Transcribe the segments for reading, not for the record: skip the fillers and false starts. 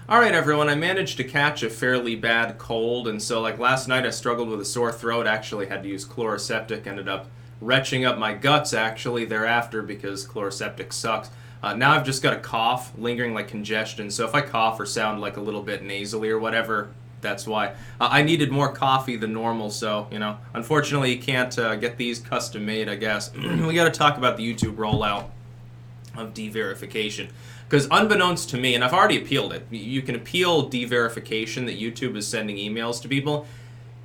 Alright everyone, I managed to catch a fairly bad cold, and so like last night I struggled with a sore throat, actually had to use chloroseptic, ended up retching up my guts actually thereafter because chloroseptic sucks. Now I've just got a cough, lingering like congestion, so if I cough or sound like a little bit nasally or whatever, that's why. I needed more coffee than normal, so, unfortunately you can't get these custom made, I guess. We gotta talk about the YouTube rollout of deverification. Because unbeknownst to me, and I've already appealed it, you can appeal deverification that YouTube is sending emails to people.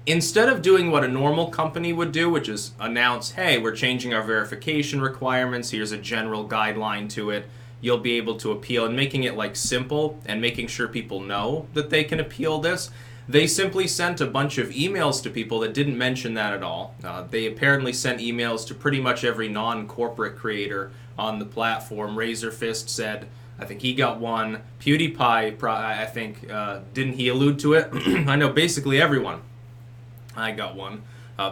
Instead of doing what a normal company would do, which is announce, hey, we're changing our verification requirements, here's a general guideline to it, you'll be able to appeal, and making it like simple and making sure people know that they can appeal this. They simply sent a bunch of emails to people that didn't mention that at all. They apparently sent emails to pretty much every non-corporate creator on the platform. Razorfist said, I think he got one. PewDiePie, I think, didn't he allude to it? I know basically everyone. I got one.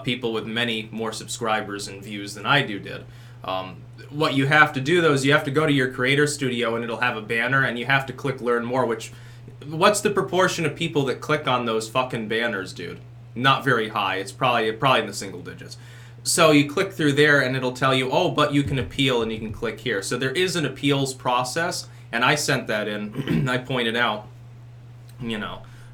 People with many more subscribers and views than I did. What you have to do, though, is you have to go to your creator studio and it'll have a banner and you have to click Learn More, which... What's the proportion of people that click on those fucking banners, dude? Not very high. It's probably in the single digits. So you click through there and it'll tell you, oh, but you can appeal and you can click here. So there is an appeals process, and I sent that in. I pointed out,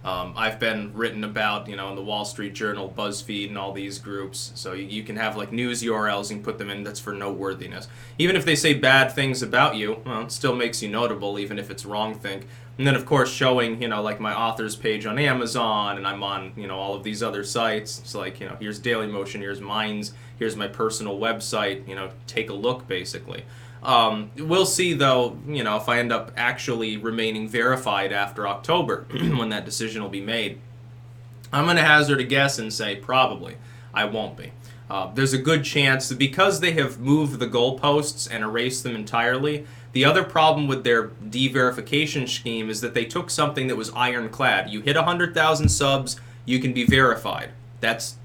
I've been written about, in the Wall Street Journal, BuzzFeed, and all these groups. So you can have like news URLs, you can put them in, that's for noteworthiness. Even if they say bad things about you, well, it still makes you notable, even if it's wrong thing. And then, of course, showing, like my author's page on Amazon, and I'm on, all of these other sites. It's like, here's Dailymotion, here's Minds, here's my personal website, take a look, basically. We'll see, though, if I end up actually remaining verified after October, when that decision will be made. I'm going to hazard a guess and say probably. I won't be. There's a good chance that because they have moved the goalposts and erased them entirely. The other problem with their deverification scheme is that they took something that was ironclad. You hit 100,000 subs, you can be verified. That's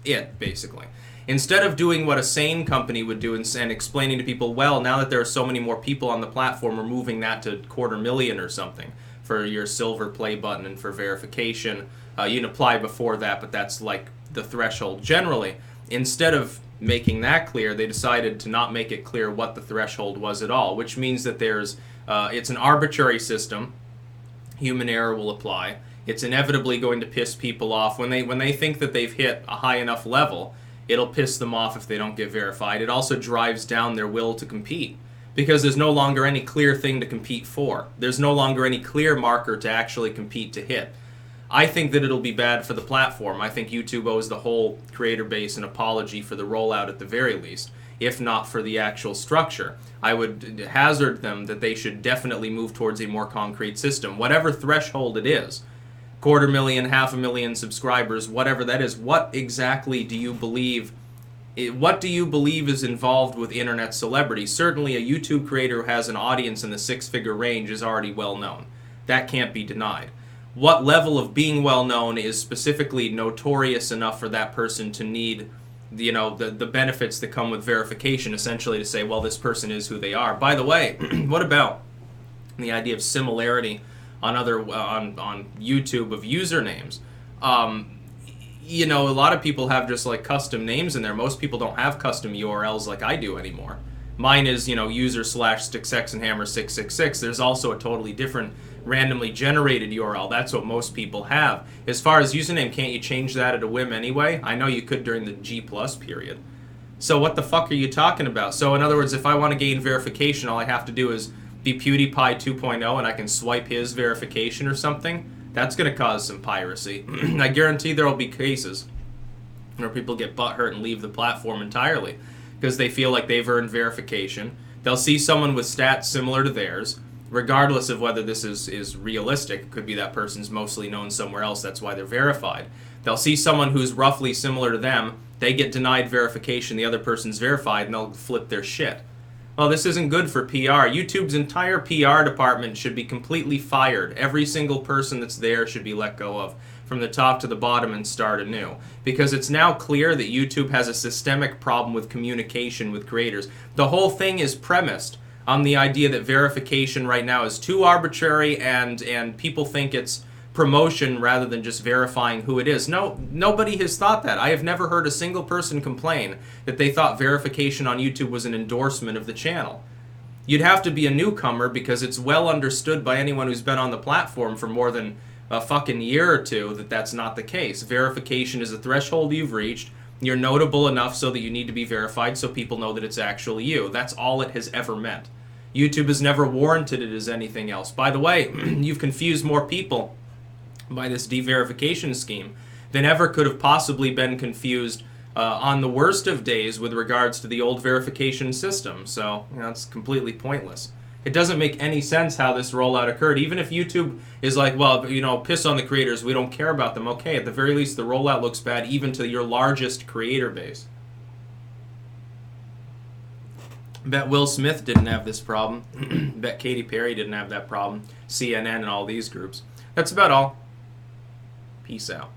it, basically. Instead of doing what a sane company would do and explaining to people, well, now that there are so many more people on the platform, we're moving that to 250,000 or something for your silver play button and for verification. You can apply before that, but that's like the threshold generally. Instead of making that clear, they decided to not make it clear what the threshold was at all, which means that it's an arbitrary system. Human error will apply. It's inevitably going to piss people off when they think that they've hit a high enough level. It'll piss them off if they don't get verified. It also drives down their will to compete because there's no longer any clear thing to compete for. There's no longer any clear marker to actually compete to hit. I think that it'll be bad for the platform. I think YouTube owes the whole creator base an apology for the rollout at the very least, if not for the actual structure. I would hazard them that they should definitely move towards a more concrete system. Whatever threshold it is, 250,000, 500,000 subscribers, whatever that is, what exactly do you believe? What do you believe is involved with internet celebrity? Certainly a YouTube creator who has an audience in the six-figure range is already well known. That can't be denied. What level of being well known is specifically notorious enough for that person to need, the benefits that come with verification, essentially to say, well, this person is who they are. By the way, what about the idea of similarity on YouTube of usernames? A lot of people have just like custom names in there. Most people don't have custom URLs like I do anymore. Mine is, user/StickSexandHammer666. There's also a totally different randomly generated URL. That's what most people have. As far as username, can't you change that at a whim anyway? I know you could during the G+ period. So what the fuck are you talking about? So in other words, if I want to gain verification, all I have to do is be PewDiePie 2.0 and I can swipe his verification or something. That's going to cause some piracy. I guarantee there will be cases where people get butthurt and leave the platform entirely because they feel like they've earned verification. They'll see someone with stats similar to theirs, regardless of whether this is realistic. It could be that person's mostly known somewhere else, that's why they're verified. They'll see someone who's roughly similar to them, they get denied verification, the other person's verified, and they'll flip their shit. Well, this isn't good for PR. YouTube's entire PR department should be completely fired. Every single person that's there should be let go of, from the top to the bottom, and start anew. Because it's now clear that YouTube has a systemic problem with communication with creators. The whole thing is premised on the idea that verification right now is too arbitrary and people think it's promotion rather than just verifying who it is. No, nobody has thought that. I have never heard a single person complain that they thought verification on YouTube was an endorsement of the channel. You'd have to be a newcomer because it's well understood by anyone who's been on the platform for more than a fucking year or two that that's not the case. Verification is a threshold you've reached. You're notable enough so that you need to be verified so people know that it's actually you. That's all it has ever meant. YouTube has never warranted it as anything else. By the way, you've confused more people by this de-verification scheme than ever could have possibly been confused on the worst of days with regards to the old verification system. So, it's completely pointless. It doesn't make any sense how this rollout occurred. Even if YouTube is like, well, piss on the creators, we don't care about them. Okay, at the very least, the rollout looks bad even to your largest creator base. Bet Will Smith didn't have this problem. Bet Katy Perry didn't have that problem. CNN and all these groups. That's about all. Peace out.